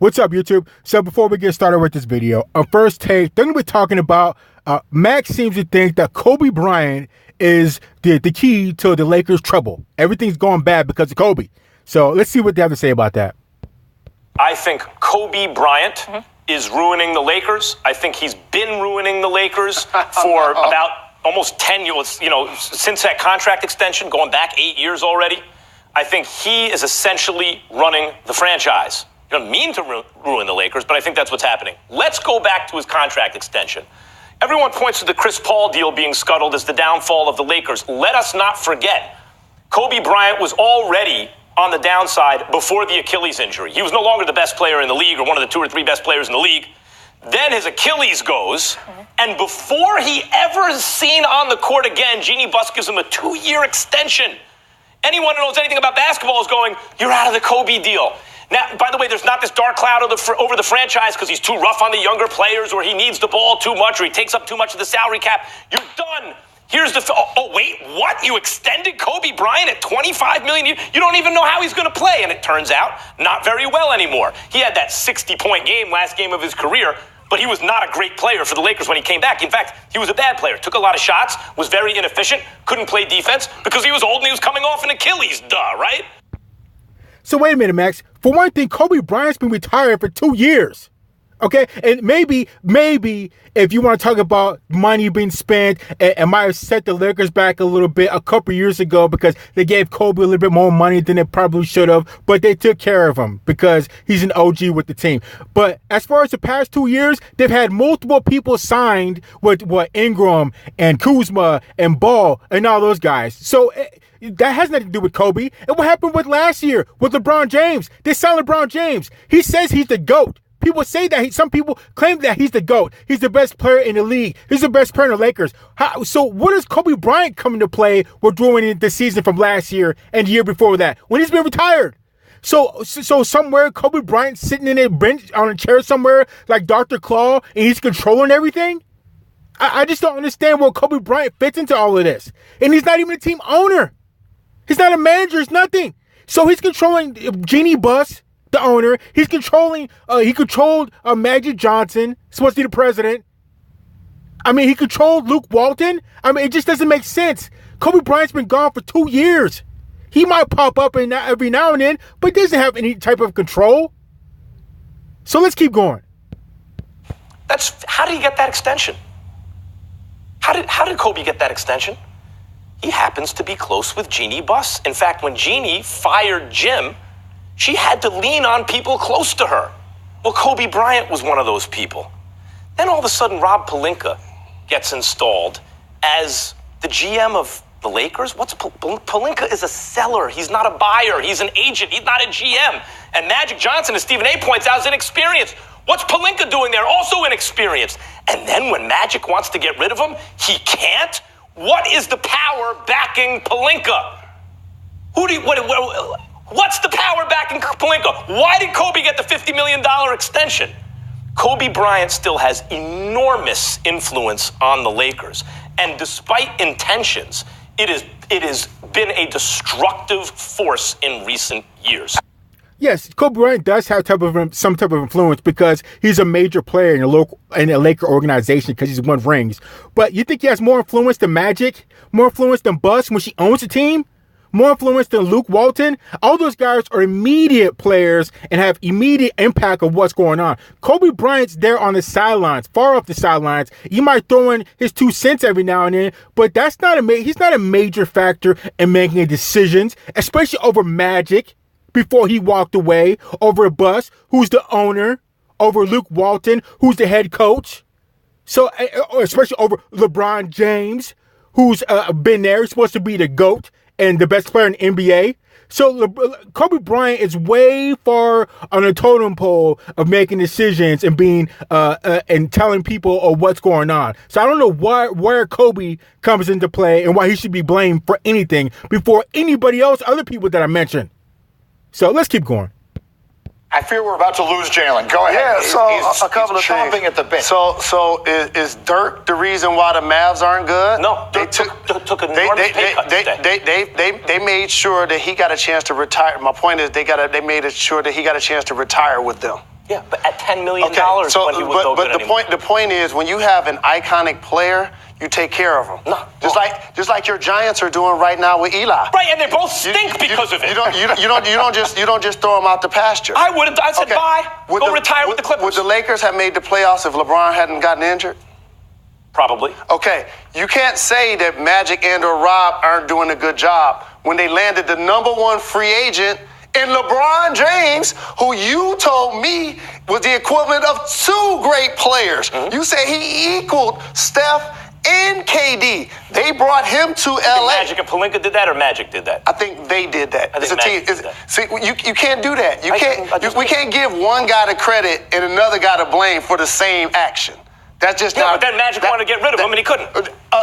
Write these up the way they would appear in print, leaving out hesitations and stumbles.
What's up, YouTube? So before we get started with this video, first take, they're going to be talking about Max seems to think that Kobe Bryant is the key to the Lakers' trouble. Everything's going bad because of Kobe. So let's see what they have to say about that. I think Kobe Bryant is ruining the Lakers. I think he's been ruining the Lakers for about almost 10 years, since that contract extension, going back 8 years already. I think he is essentially running the franchise. He doesn't mean to ruin the Lakers, but I think that's what's happening. Let's go back to his contract extension. Everyone points to the Chris Paul deal being scuttled as the downfall of the Lakers. Let us not forget, Kobe Bryant was already on the downside before the Achilles injury. He was no longer the best player in the league or one of the 2 or 3 best players in the league. Then his Achilles goes, and before he ever is seen on the court again, Jeannie Buss gives him a 2-year extension. Anyone who knows anything about basketball is going, you're out of the Kobe deal. Now, by the way, there's not this dark cloud over the franchise because he's too rough on the younger players or he needs the ball too much or he takes up too much of the salary cap. You're done. Here's the... wait, what? You extended Kobe Bryant at $25 million? You don't even know how he's going to play. And it turns out, not very well anymore. He had that 60-point game, last game of his career, but he was not a great player for the Lakers when he came back. In fact, he was a bad player. Took a lot of shots, was very inefficient, couldn't play defense because he was old and he was coming off an Achilles, right? So wait a minute, Max. For one thing, Kobe Bryant's been retired for 2 years. Okay, and maybe if you want to talk about money being spent, it might have set the Lakers back a little bit a couple years ago because they gave Kobe a little bit more money than they probably should have, but they took care of him because he's an OG with the team. But as far as the past 2 years, they've had multiple people signed with Ingram and Kuzma and Ball and all those guys. So that has nothing to do with Kobe. And what happened with last year with LeBron James? They signed LeBron James. He says he's the GOAT. People say that. Some people claim that he's the GOAT. He's the best player in the league. He's the best player in the Lakers. So what is Kobe Bryant coming to play with doing the season from last year and the year before that when he's been retired? So somewhere Kobe Bryant sitting in a bench on a chair somewhere like Dr. Claw and he's controlling everything? I just don't understand where Kobe Bryant fits into all of this. And he's not even a team owner. He's not a manager. He's nothing. So he's controlling Jeannie Buss, the owner. He's controlling, he controlled Magic Johnson, supposed to be the president. I mean, he controlled Luke Walton. I mean, it just doesn't make sense. Kobe Bryant's been gone for 2 years. He might pop up every now and then, but doesn't have any type of control. So let's keep going. How did he get that extension? How did Kobe get that extension? He happens to be close with Jeannie Buss. In fact, when Jeannie fired Jim, she had to lean on people close to her. Well, Kobe Bryant was one of those people. Then all of a sudden, Rob Pelinka gets installed as the GM of the Lakers. Pelinka is a seller. He's not a buyer. He's an agent. He's not a GM. And Magic Johnson, as Stephen A. points out, is inexperienced. What's Pelinka doing there? Also inexperienced. And then when Magic wants to get rid of him, he can't. What is the power backing Pelinka? What's the power backing Pelinka? Why did Kobe get the $50 million extension? Kobe Bryant still has enormous influence on the Lakers. And despite intentions, it has been a destructive force in recent years. Yes, Kobe Bryant does have some type of influence because he's a major player in a Laker organization because he's won rings. But you think he has more influence than Magic? More influence than Buss when she owns the team? More influence than Luke Walton? All those guys are immediate players and have immediate impact of what's going on. Kobe Bryant's there on the sidelines, far off the sidelines. He might throw in his 2 cents every now and then, but he's not a major factor in making decisions, especially over Magic before he walked away, over Buss, who's the owner, over Luke Walton, who's the head coach. So, especially over LeBron James, who's been there, he's supposed to be the GOAT and the best player in the NBA. So Kobe Bryant is way far on the totem pole of making decisions and being and telling people what's going on. So I don't know where Kobe comes into play and why he should be blamed for anything before anybody else, other people that I mentioned. So let's keep going. I fear we're about to lose Jalen. Go ahead. Yeah, so a couple of things. Chomping at the bit. So is Dirk the reason why the Mavs aren't good? No, Dirk took an enormous pay cut today. They made sure that he got a chance to retire. My point is they made sure that he got a chance to retire with them. Yeah, but at $10 million when he was no good anymore. The point is, when you have an iconic player, you take care of them. No, just like your Giants are doing right now with Eli. Right, and they both stink because of it. You don't just throw them out the pasture. I would have. I said bye. Go retire with the Clippers. Would the Lakers have made the playoffs if LeBron hadn't gotten injured? Probably. Okay, you can't say that Magic and or Rob aren't doing a good job when they landed the #1 free agent in LeBron James, who you told me was the equivalent of 2 great players. Mm-hmm. You say he equaled Steph and KD. They brought him to LA. Magic and Pelinka did that, or Magic did that? I think they did that. I think Magic did that. See, you can't do that. We can't give one guy the credit and another guy the blame for the same action. That's just not. But then Magic wanted to get rid of him, and he couldn't.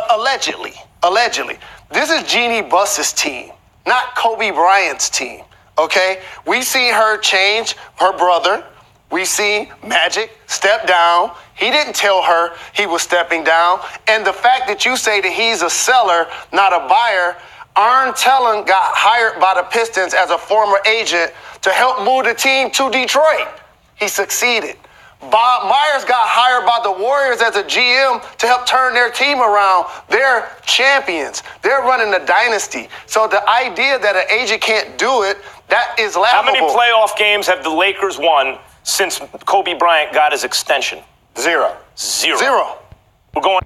Allegedly. This is Jeannie Buss's team, not Kobe Bryant's team. Okay? We see her change her brother. We see Magic step down. He didn't tell her he was stepping down. And the fact that you say that he's a seller, not a buyer, Arn Tellon got hired by the Pistons as a former agent to help move the team to Detroit. He succeeded. Bob Myers got hired by the Warriors as a GM to help turn their team around. They're champions. They're running a dynasty. So the idea that an agent can't do it, that is laughable. How many playoff games have the Lakers won since Kobe Bryant got his extension? Zero. We're going.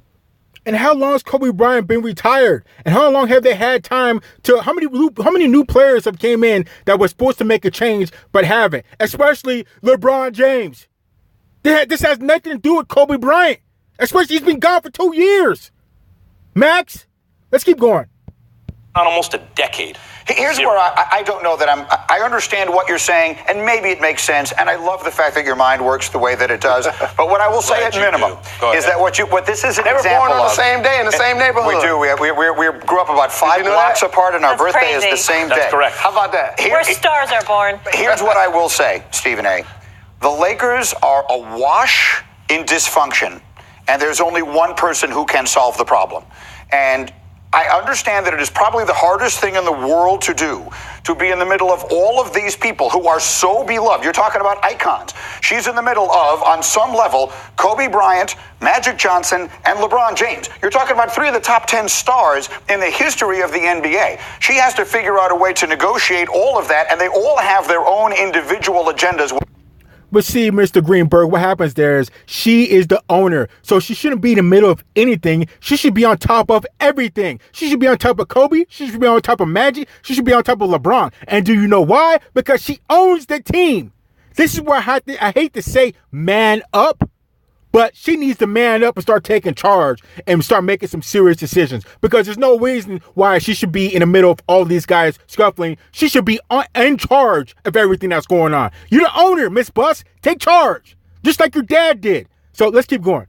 And how long has Kobe Bryant been retired? And how long have they had time to? How many new players have came in that were supposed to make a change but haven't? Especially LeBron James. This has nothing to do with Kobe Bryant. Especially he's been gone for 2 years. Max, let's keep going. On almost a decade. Here's where I don't know that I understand what you're saying, and maybe it makes sense, and I love the fact that your mind works the way that it does. But what I will say at minimum is that what this is an they were example born on of, the same day in the same neighborhood. We do. We grew up about 5 blocks apart, and our That's birthday crazy. is the same day. That's correct. How about that? Where stars are born. Here's what I will say, Stephen A. The Lakers are awash in dysfunction, and there's only one person who can solve the problem. And I understand that it is probably the hardest thing in the world to do, to be in the middle of all of these people who are so beloved. You're talking about icons. She's in the middle of, on some level, Kobe Bryant, Magic Johnson, and LeBron James. You're talking about 3 of the top 10 stars in the history of the NBA. She has to figure out a way to negotiate all of that, and they all have their own individual agendas. But see, Mr. Greenberg, what happens there is she is the owner. So she shouldn't be in the middle of anything. She should be on top of everything. She should be on top of Kobe. She should be on top of Magic. She should be on top of LeBron. And do you know why? Because she owns the team. This is where I hate to say man up, but she needs to man up and start taking charge and start making some serious decisions, because there's no reason why she should be in the middle of all these guys scuffling. She should be in charge of everything that's going on. You're the owner, Miss Buss. Take charge, just like your dad did. So let's keep going.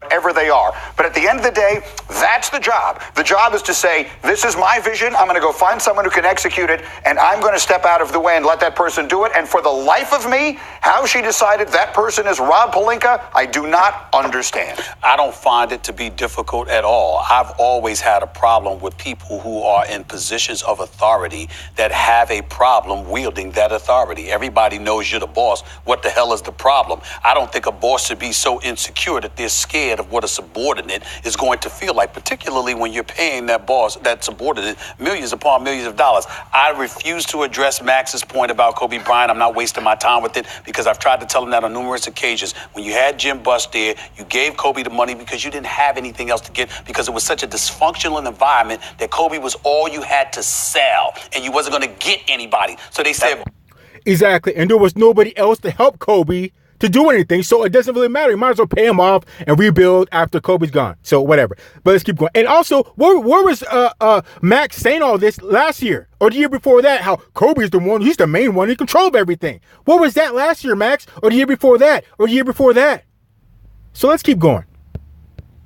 Whatever they are. But at the end of the day, that's the job. The job is to say, this is my vision. I'm going to go find someone who can execute it, and I'm going to step out of the way and let that person do it. And for the life of me, how she decided that person is Rob Pelinka, I do not understand. I don't find it to be difficult at all. I've always had a problem with people who are in positions of authority that have a problem wielding that authority. Everybody knows you're the boss. What the hell is the problem? I don't think a boss should be so insecure that they're scared of what a subordinate is going to feel like, particularly when you're paying that boss, that subordinate, millions upon millions of dollars. I refuse to address Max's point about Kobe Bryant. I'm not wasting my time with it, because I've tried to tell him that on numerous occasions. When you had Jim Buss there, you gave Kobe the money because you didn't have anything else to get, because it was such a dysfunctional environment that Kobe was all you had to sell, and you wasn't going to get anybody. So they said... Exactly. And there was nobody else to help Kobe to do anything, so it doesn't really matter. You might as well pay him off and rebuild after Kobe's gone. So whatever. But let's keep going. And also, where was Max saying all this last year or the year before that? How Kobe's the one, he's the main one, he controlled everything. What was that last year, Max? Or the year before that? Or the year before that? So let's keep going.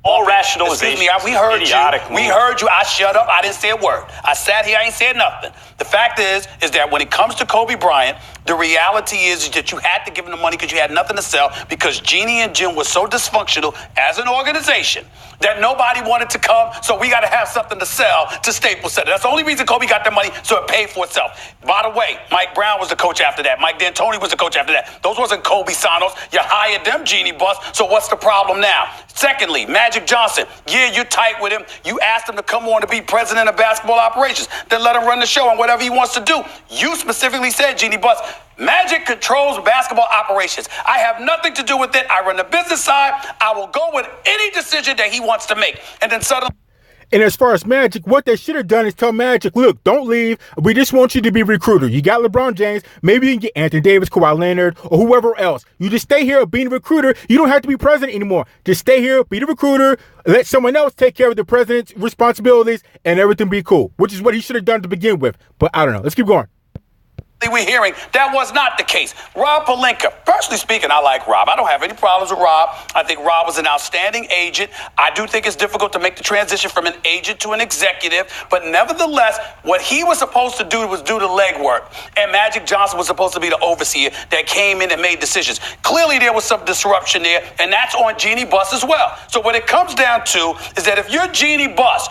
All rationalization. Excuse me, we heard you. We heard you. I shut up. I didn't say a word. I sat here. I ain't said nothing. The fact is that when it comes to Kobe Bryant, the reality is that you had to give him the money because you had nothing to sell because Jeannie and Jim were so dysfunctional as an organization that nobody wanted to come, so we got to have something to sell to Staples Center. That's the only reason Kobe got the money, so it paid for itself. By the way, Mike Brown was the coach after that. Mike D'Antoni was the coach after that. Those wasn't Kobe Sanos. You hired them, Jeannie Buss, so what's the problem now? Secondly, Magic Johnson. Yeah, you're tight with him. You asked him to come on to be president of basketball operations. Then let him run the show and whatever he wants to do. You specifically said, Jeannie Buss, Magic controls basketball operations. I have nothing to do with it. I run the business side. I will go with any decision that he wants to make. And then suddenly... And as far as Magic, what they should have done is tell Magic, look, don't leave. We just want you to be a recruiter. You got LeBron James. Maybe you can get Anthony Davis, Kawhi Leonard, or whoever else. You just stay here being a recruiter. You don't have to be president anymore. Just stay here, be the recruiter, let someone else take care of the president's responsibilities, and everything be cool, which is what he should have done to begin with. But I don't know. Let's keep going. We're hearing that was not the case. Rob Pelinka, personally speaking, I like Rob. I don't have any problems with Rob. I think Rob was an outstanding agent. I do think it's difficult to make the transition from an agent to an executive, but nevertheless, what he was supposed to do was do the legwork, and Magic Johnson was supposed to be the overseer that came in and made decisions. Clearly, there was some disruption there, and that's on Jeannie Buss as well. So what it comes down to is that if you're Jeannie Buss,